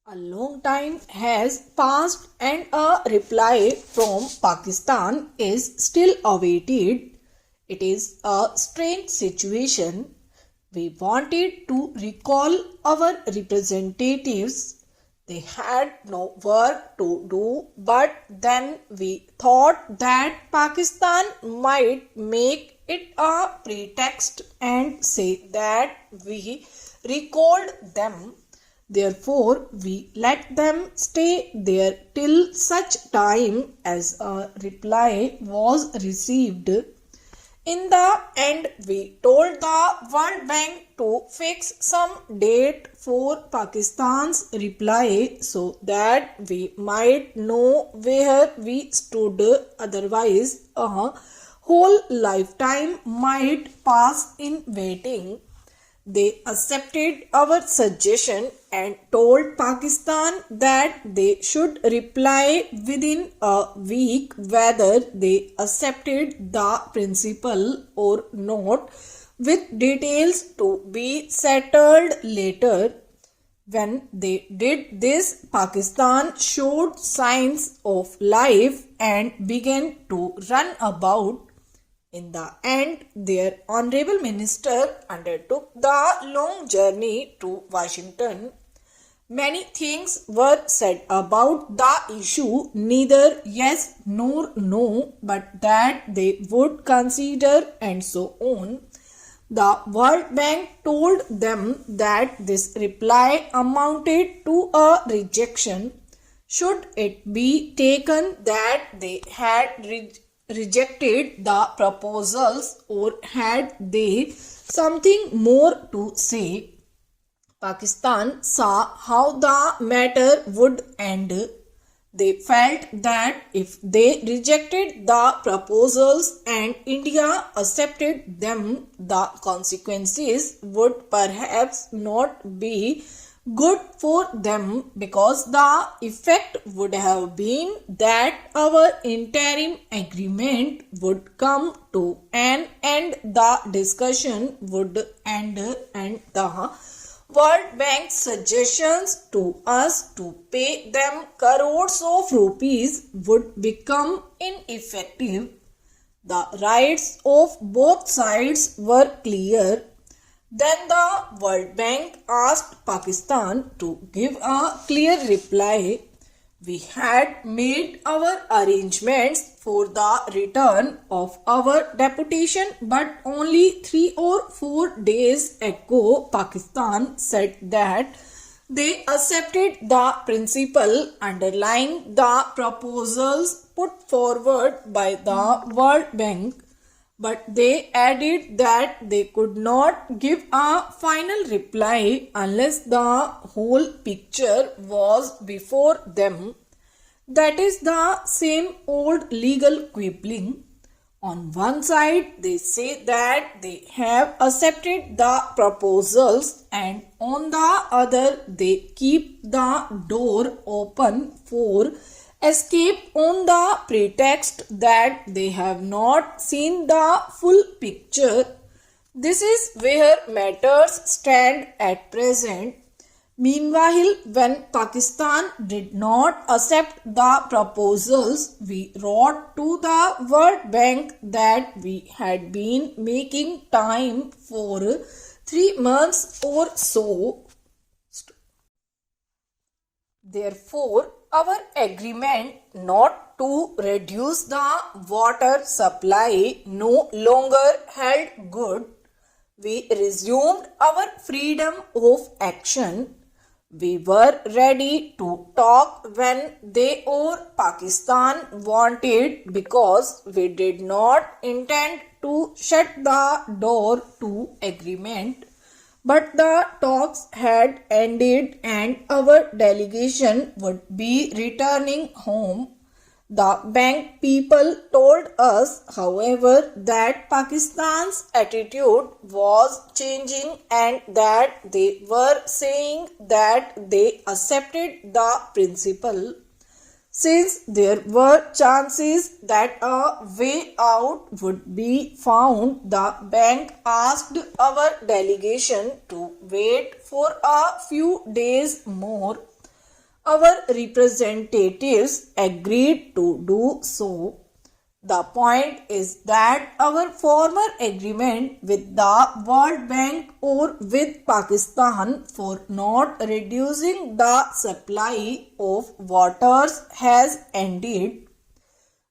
A long time has passed and a reply from Pakistan is still awaited. It is a strange situation. We wanted to recall our representatives. They had no work to do, but then we thought that Pakistan might make it a pretext and say that we recalled them. Therefore, we let them stay there till such time as a reply was received. In the end, we told the World Bank to fix some date for Pakistan's reply so that we might know where we stood. Otherwise, a whole lifetime might pass in waiting. They accepted our suggestion and told Pakistan that they should reply within a week whether they accepted the principle or not, with details to be settled later. When they did this, Pakistan showed signs of life and began to run about. In the end, their honorable minister undertook the long journey to Washington. Many things were said about the issue, neither yes nor no, but that they would consider and so on. The World Bank told them that this reply amounted to a rejection. Should it be taken that they had rejected the proposals, or had they something more to say? Pakistan saw how the matter would end. They felt that if they rejected the proposals and India accepted them, the consequences would perhaps not be good for them, because the effect would have been that our interim agreement would come to an end, the discussion would end, and the World Bank's suggestions to us to pay them crores of rupees would become ineffective. The rights of both sides were clear. Then the World Bank asked Pakistan to give a clear reply. We had made our arrangements for the return of our deputation, but only 3 or 4 days ago Pakistan said that they accepted the principle underlying the proposals put forward by the World Bank. But they added that they could not give a final reply unless the whole picture was before them. That is the same old legal quibbling. On one side, they say that they have accepted the proposals, and on the other, they keep the door open for escape on the pretext that they have not seen the full picture. This is where matters stand at present. Meanwhile, when Pakistan did not accept the proposals, we wrote to the World Bank that we had been making time for 3 months or so. Therefore, our agreement not to reduce the water supply no longer held good. We resumed our freedom of action. We were ready to talk when they or Pakistan wanted, because we did not intend to shut the door to agreement. But the talks had ended and our delegation would be returning home. The bank people told us, however, that Pakistan's attitude was changing and that they were saying that they accepted the principle. Since there were chances that a way out would be found, the bank asked our delegation to wait for a few days more. our representatives agreed to do so. The point is that our former agreement with the World Bank or with Pakistan for not reducing the supply of waters has ended.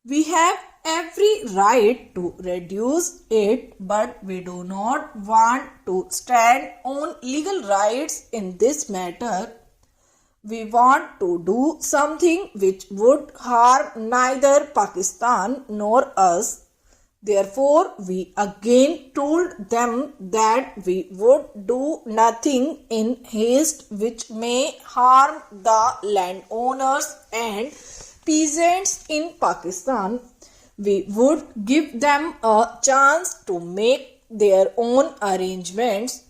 We have every right to reduce it, but we do not want to stand on legal rights in this matter. We want to do something which would harm neither Pakistan nor us. Therefore, we again told them that we would do nothing in haste which may harm the landowners and peasants in Pakistan. We would give them a chance to make their own arrangements.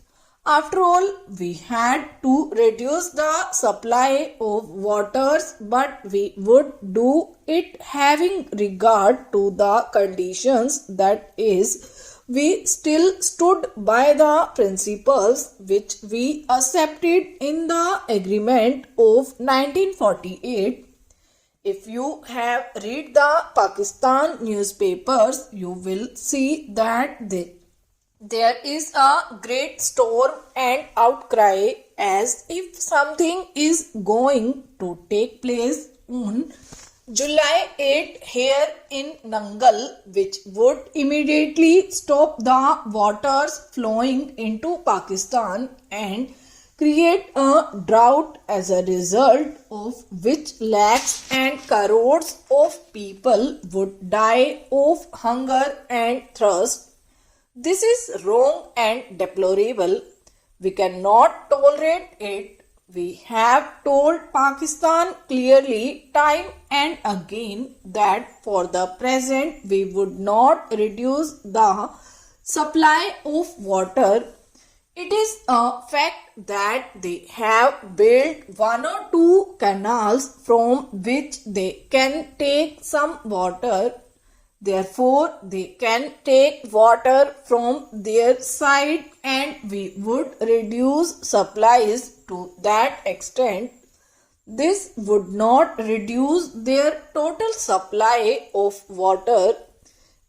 After all, we had to reduce the supply of waters, but we would do it having regard to the conditions, that is, we still stood by the principles which we accepted in the agreement of 1948. If you have read the Pakistan newspapers, you will see that there is a great storm and outcry as if something is going to take place on July 8 here in Nangal, which would immediately stop the waters flowing into Pakistan and create a drought, as a result of which lakhs and crores of people would die of hunger and thirst. This is wrong and deplorable. We cannot tolerate it. We have told Pakistan clearly time and again that for the present we would not reduce the supply of water. It is a fact that they have built one or two canals from which they can take some water. Therefore, they can take water from their side and we would reduce supplies to that extent. This would not reduce their total supply of water.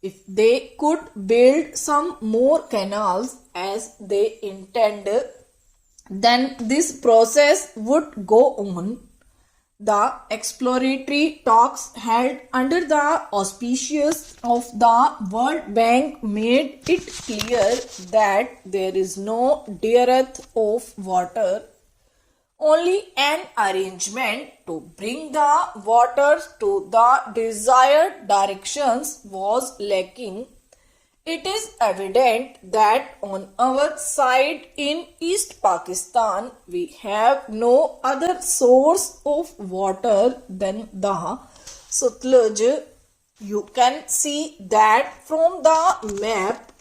If they could build some more canals as they intend, then this process would go on. The exploratory talks held under the auspices of the World Bank made it clear that there is no dearth of water. Only an arrangement to bring the waters to the desired directions was lacking. It is evident that on our side in East Pakistan we have no other source of water than the Sutlej. You can see that from the map.